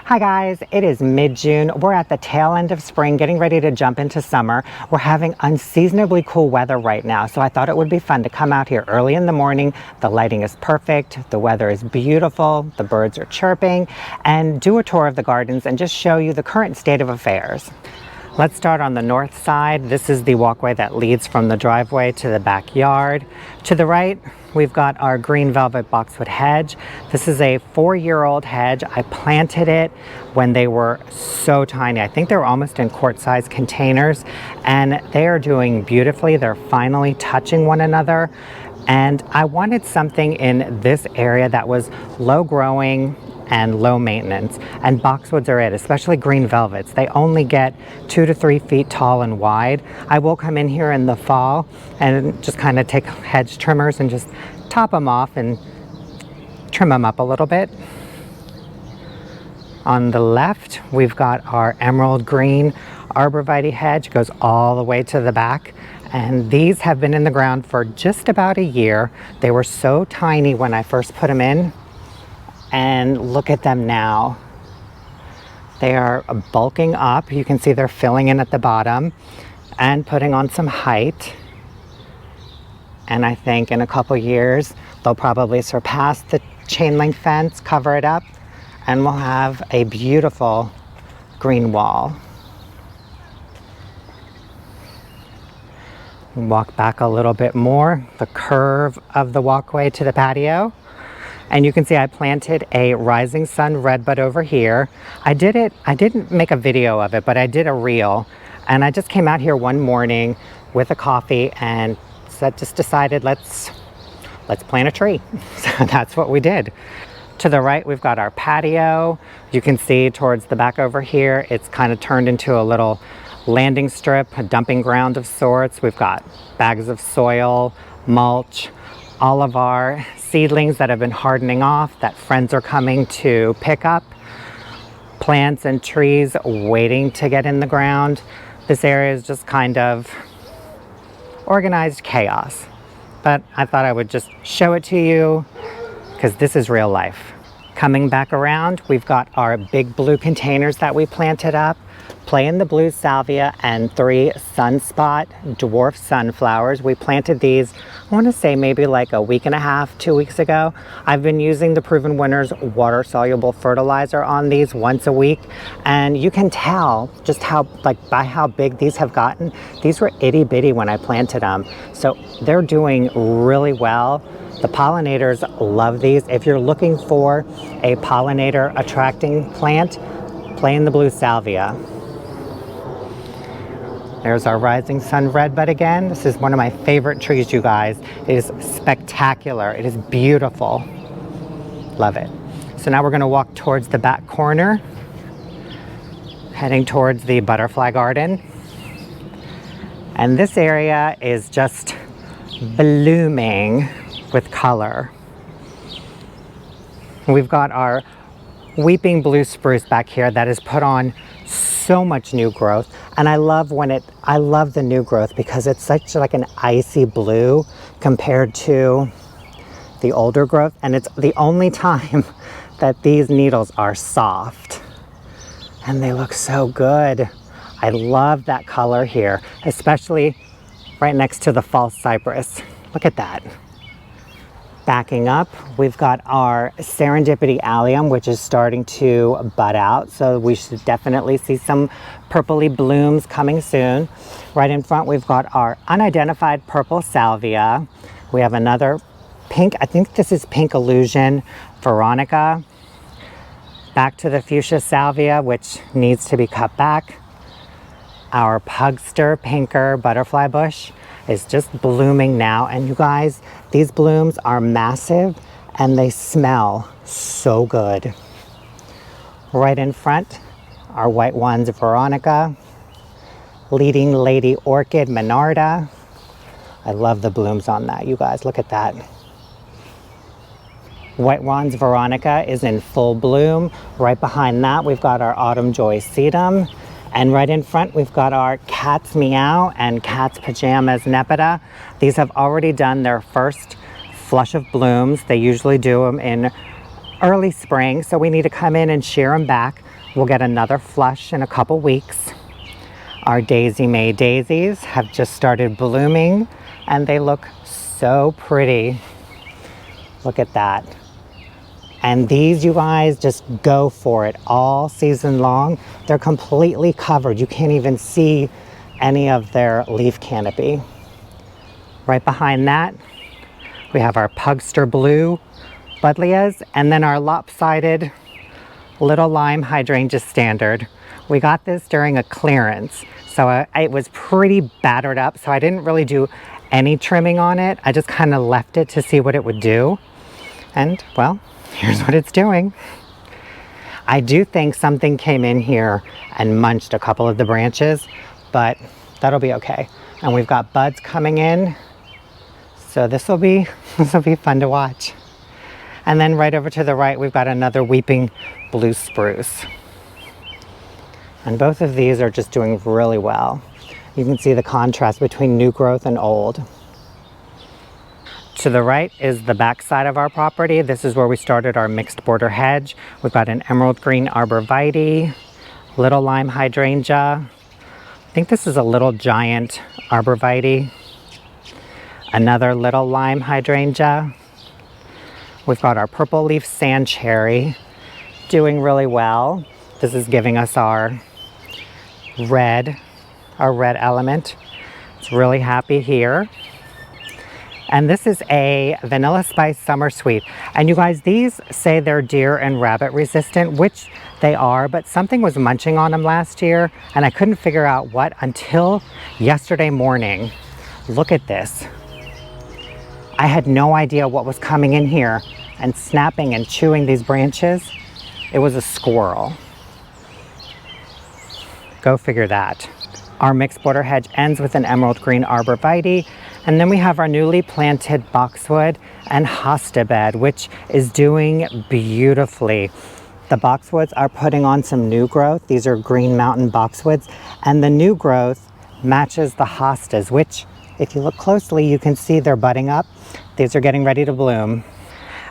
Hi guys, it is mid-June. We're at the tail end of spring, getting ready to jump into summer. We're having unseasonably cool weather right now, so I thought it would be fun to come out here early in the morning. The lighting is perfect, the weather is beautiful, the birds are chirping, and do a tour of the gardens and just show you the current state of affairs. Let's start on the north side. This is the walkway that leads from the driveway to the backyard. To the right, we've got our Green Velvet Boxwood Hedge. This is a 4-year-old hedge. I planted it when they were so tiny. I think they were almost in quart-sized containers, and they are doing beautifully. They're finally touching one another. And I wanted something in this area that was low growing and low maintenance, and boxwoods are it, especially green velvets. They only get 2 to 3 feet tall and wide. I will come in here in the fall and just kind of take hedge trimmers and just top them off and trim them up a little bit. On the left, we've got our emerald green arborvitae hedge. It goes all the way to the back. And these have been in the ground for just about a year. They were so tiny when I first put them in. And look at them now. They are bulking up. You can see they're filling in at the bottom and putting on some height. And I think in a couple years, they'll probably surpass the chain link fence, cover it up, and we'll have a beautiful green wall. Walk back a little bit more, the curve of the walkway to the patio. And you can see I planted a rising sun redbud over here. I didn't make a video of it, but I did a reel. And I just came out here one morning with a coffee and just decided let's plant a tree. So that's what we did. To the right, we've got our patio. You can see towards the back over here, it's kind of turned into a little landing strip, a dumping ground of sorts. We've got bags of soil, mulch, all of our seedlings that have been hardening off that friends are coming to pick up, plants and trees waiting to get in the ground. This area is just kind of organized chaos, but I thought I would just show it to you because this is real life. Coming back around, we've got our big blue containers that we planted up. Play in the blue salvia and 3 sunspot dwarf sunflowers. We planted these, I want to say maybe like a week and a half, 2 weeks ago. I've been using the Proven Winners water soluble fertilizer on these once a week, and you can tell just how, by how big these have gotten. These were itty bitty when I planted them, so they're doing really well. The pollinators love these. If you're looking for a pollinator attracting plant, play in the blue salvia. There's our rising sun redbud again. This is one of my favorite trees, you guys. It is spectacular. It is beautiful. Love it. So now we're going to walk towards the back corner, heading towards the butterfly garden. And this area is just blooming with color. We've got our weeping blue spruce back here that has put on so much new growth, and I love the new growth because it's such like an icy blue compared to the older growth, and it's the only time that these needles are soft and they look so good. I love that color here, especially right next to the false cypress. Look at that. Backing up, we've got our serendipity allium, which is starting to bud out, so we should definitely see some purpley blooms coming soon. Right in front, we've got our unidentified purple salvia. We have another pink, I think this is Pink Illusion Veronica. Back to the fuchsia salvia, which needs to be cut back. Our pugster pinker butterfly bush is just blooming now, and you guys, these blooms are massive and they smell so good. Right in front, our white ones Veronica, leading lady orchid Monarda. I love the blooms on that, you guys, look at that. White Wands Veronica is in full bloom. Right behind that, we've got our Autumn Joy Sedum. And right in front, we've got our Cat's Meow and Cat's Pajamas Nepeta. These have already done their first flush of blooms. They usually do them in early spring, so we need to come in and shear them back. We'll get another flush in a couple weeks. Our Daisy May daisies have just started blooming and they look so pretty. Look at that. And these, you guys, just go for it all season long. They're completely covered. You can't even see any of their leaf canopy. Right behind that, we have our Pugster Blue Buddleias and then our lopsided Little Lime Hydrangea Standard. We got this during a clearance, so it was pretty battered up, so I didn't really do any trimming on it. I just kind of left it to see what it would do. And, well, here's what it's doing. I do think something came in here and munched a couple of the branches, but that'll be okay. And we've got buds coming in, so this will be fun to watch. And then right over to the right, we've got another Weeping Blue Spruce. And both of these are just doing really well. You can see the contrast between new growth and old. To the right is the back side of our property. This is where we started our mixed border hedge. We've got an emerald green arborvitae, little lime hydrangea. I think this is a little giant arborvitae. Another little lime hydrangea. We've got our purple leaf sand cherry doing really well. This is giving us our red element. It's really happy here. And this is a Vanilla Spice Summer Sweet. And you guys, these say they're deer and rabbit resistant, which they are, but something was munching on them last year and I couldn't figure out what until yesterday morning. Look at this. I had no idea what was coming in here and snapping and chewing these branches. It was a squirrel. Go figure that. Our mixed border hedge ends with an emerald green arborvitae, and then we have our newly planted boxwood and hosta bed, which is doing beautifully. The boxwoods are putting on some new growth. These are Green Mountain boxwoods, and the new growth matches the hostas, which, if you look closely, you can see they're budding up. These are getting ready to bloom.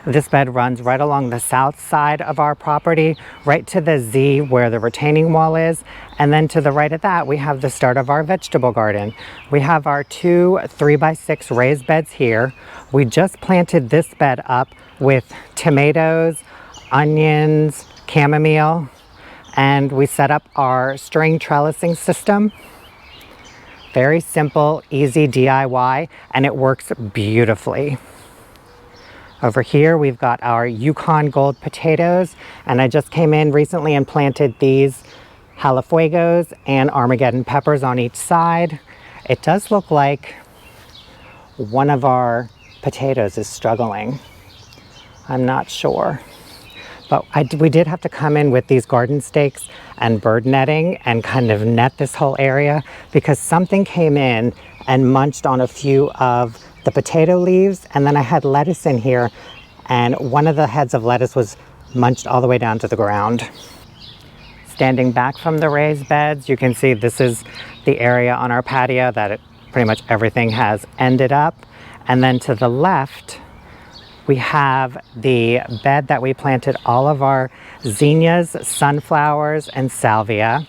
This bed runs right along the south side of our property, right to the Z where the retaining wall is. And then to the right of that, we have the start of our vegetable garden. We have our 2 3x6 raised beds here. We just planted this bed up with tomatoes, onions, chamomile, and we set up our string trellising system. Very simple, easy DIY, and it works beautifully. Over here, we've got our Yukon Gold potatoes, and I just came in recently and planted these Jalafuegos and Armageddon peppers on each side. It does look like one of our potatoes is struggling. I'm not sure. But we did have to come in with these garden stakes and bird netting and kind of net this whole area because something came in and munched on a few of the potato leaves, and then I had lettuce in here and one of the heads of lettuce was munched all the way down to the ground. Standing back from the raised beds, you can see this is the area on our patio that pretty much everything has ended up. And then to the left, we have the bed that we planted all of our zinnias, sunflowers, and salvia.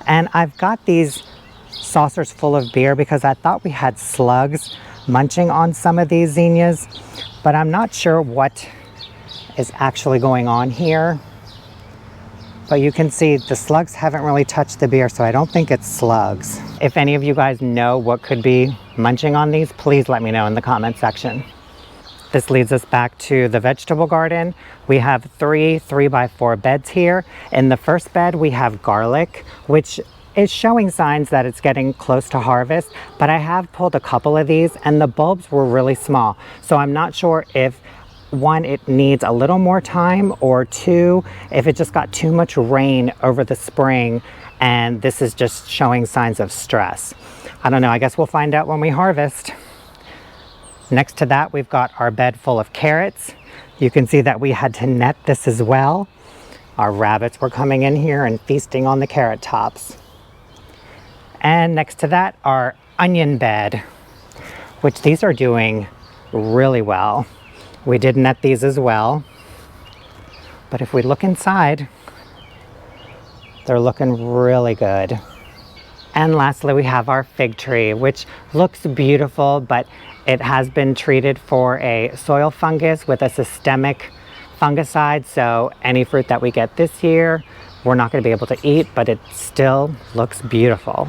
And I've got these saucers full of beer because I thought we had slugs munching on some of these zinnias, but I'm not sure what is actually going on here. But you can see the slugs haven't really touched the beer, so I don't think it's slugs. If any of you guys know what could be munching on these, please let me know in the comment section. This leads us back to the vegetable garden. We have 3 3x4 beds here. In the first bed, we have garlic, which is showing signs that it's getting close to harvest, but I have pulled a couple of these and the bulbs were really small. So I'm not sure if 1, it needs a little more time, or 2, if it just got too much rain over the spring and this is just showing signs of stress. I don't know, I guess we'll find out when we harvest. Next to that, we've got our bed full of carrots. You can see that we had to net this as well. Our rabbits were coming in here and feasting on the carrot tops. And next to that, our onion bed, which these are doing really well. We did net these as well. But if we look inside, They're looking really good. And lastly, we have our fig tree, which looks beautiful, but it has been treated for a soil fungus with a systemic fungicide. So any fruit that we get this year, we're not going to be able to eat, but it still looks beautiful.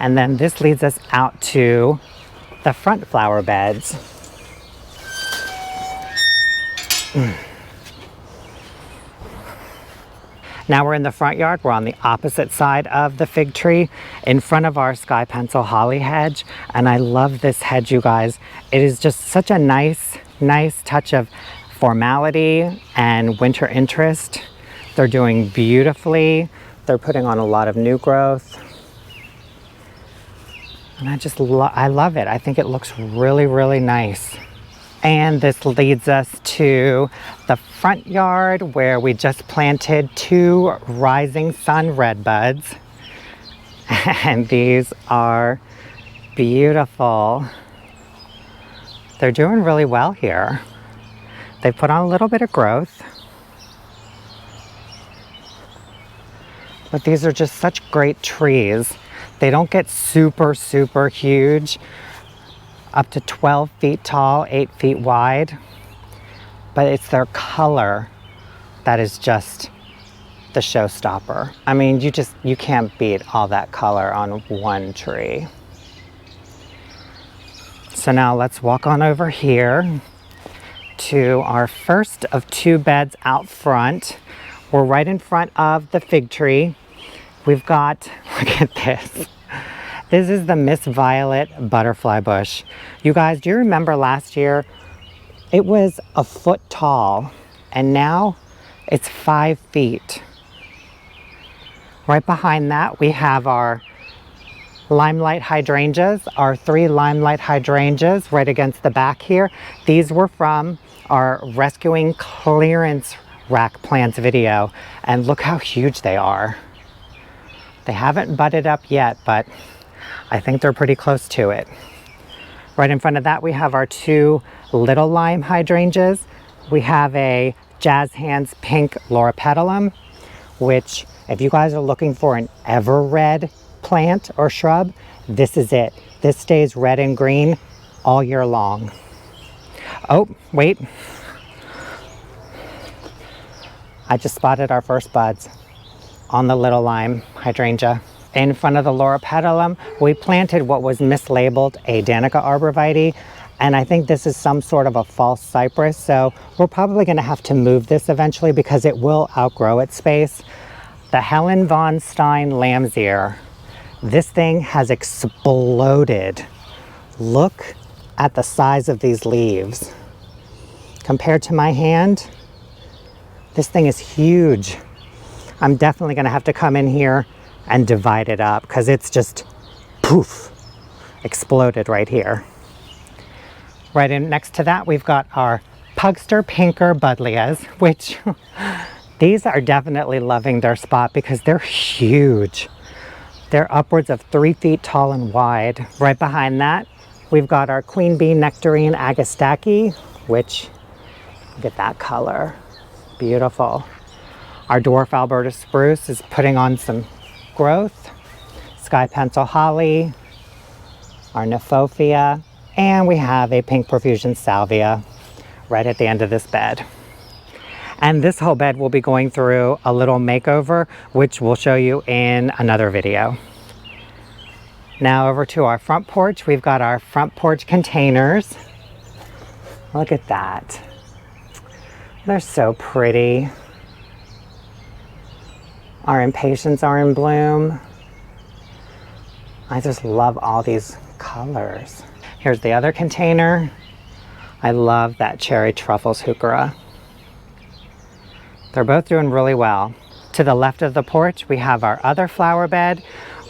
And then this leads us out to the front flower beds. Now we're in the front yard. We're on the opposite side of the fig tree in front of our sky pencil holly hedge. And I love this hedge, you guys. It is just such a nice touch of formality and winter interest. They're doing beautifully. They're putting on a lot of new growth. And I love it. I think it looks really, really nice. And this leads us to the front yard where we just planted 2 rising sun red buds. And these are beautiful. They're doing really well here. They put on a little bit of growth. But these are just such great trees. They don't get super, super huge, up to 12 feet tall, 8 feet wide, but it's their color that is just the showstopper. I mean, you can't beat all that color on one tree. So now let's walk on over here to our first of 2 beds out front. We're right in front of the fig tree. We've got, look at this. This is the Miss Violet butterfly bush. You guys, do you remember last year? It was a foot tall, and now it's 5 feet. Right behind that, we have our limelight hydrangeas, our 3 limelight hydrangeas right against the back here. These were from our rescuing clearance rack plants video, and look how huge they are. They haven't budded up yet, but I think they're pretty close to it. Right in front of that, we have our 2 little lime hydrangeas. We have a Jazz Hands pink loropetalum, which if you guys are looking for an ever red plant or shrub, this is it. This stays red and green all year long. Oh, wait. I just spotted our first buds on the little lime hydrangea. In front of the loropetalum, we planted what was mislabeled a Danica arborvitae, and I think this is some sort of a false cypress, so we're probably going to have to move this eventually because it will outgrow its space. The Helen von Stein lamb's ear. This thing has exploded. Look at the size of these leaves. Compared to my hand, this thing is huge. I'm definitely going to have to come in here and divide it up because it's just poof, exploded right here. Right in next to that, we've got our Pugster Pinker Buddleias, which these are definitely loving their spot because they're huge. They're upwards of 3 feet tall and wide. Right behind that, we've got our Queen Bee Nectarine Agastache, which, look at that color, beautiful. Our Dwarf Alberta Spruce is putting on some growth. Sky Pencil Holly, our Nephophia, and we have a Pink Profusion Salvia right at the end of this bed. And this whole bed will be going through a little makeover, which we'll show you in another video. Now over to our front porch. We've got our front porch containers. Look at that. They're so pretty. Our impatiens are in bloom. I just love all these colors. Here's the other container. I love that Cherry Truffles Heuchera. They're both doing really well. To the left of the porch, we have our other flower bed.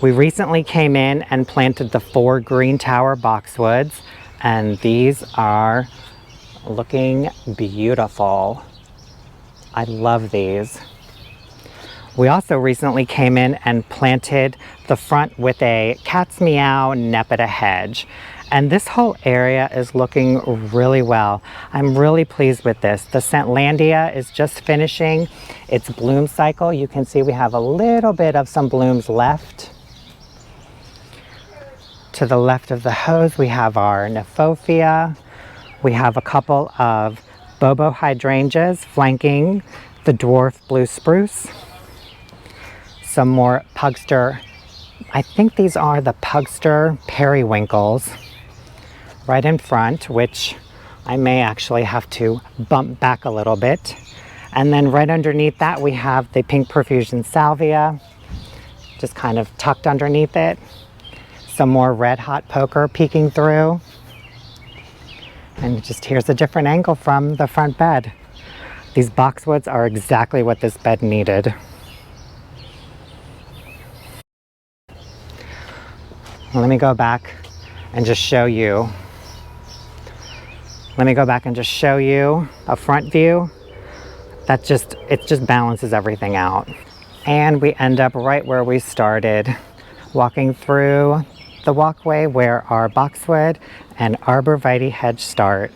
We recently came in and planted the 4 Green Tower Boxwoods, and these are looking beautiful. I love these. We also recently came in and planted the front with a Cat's Meow Nepeta hedge. And this whole area is looking really well. I'm really pleased with this. The Scentlandia is just finishing its bloom cycle. You can see we have a little bit of some blooms left. To the left of the hose, we have our Nephophia. We have a couple of Bobo hydrangeas flanking the dwarf blue spruce. Some more Pugster, I think these are the Pugster periwinkles right in front, which I may actually have to bump back a little bit. And then right underneath that, we have the Pink Profusion Salvia, just kind of tucked underneath it. Some more Red Hot Poker peeking through. And just here's a different angle from the front bed. These boxwoods are exactly what this bed needed. Let me go back and just show you. Let me go back and just show you a front view. It just balances everything out. And we end up right where we started, walking through the walkway where our boxwood and arborvitae hedge start.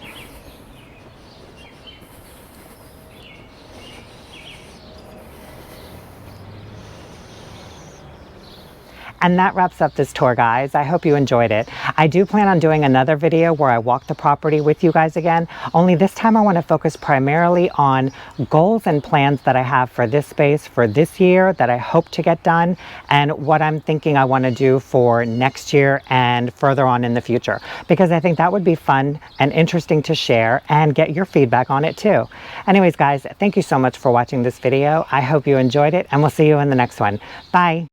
And that wraps up this tour, guys. I hope you enjoyed it. I do plan on doing another video where I walk the property with you guys again, only this time I want to focus primarily on goals and plans that I have for this space for this year that I hope to get done, and what I'm thinking I want to do for next year and further on in the future, because I think that would be fun and interesting to share and get your feedback on it too. Anyways, guys, thank you so much for watching this video. I hope you enjoyed it, and we'll see you in the next one. Bye.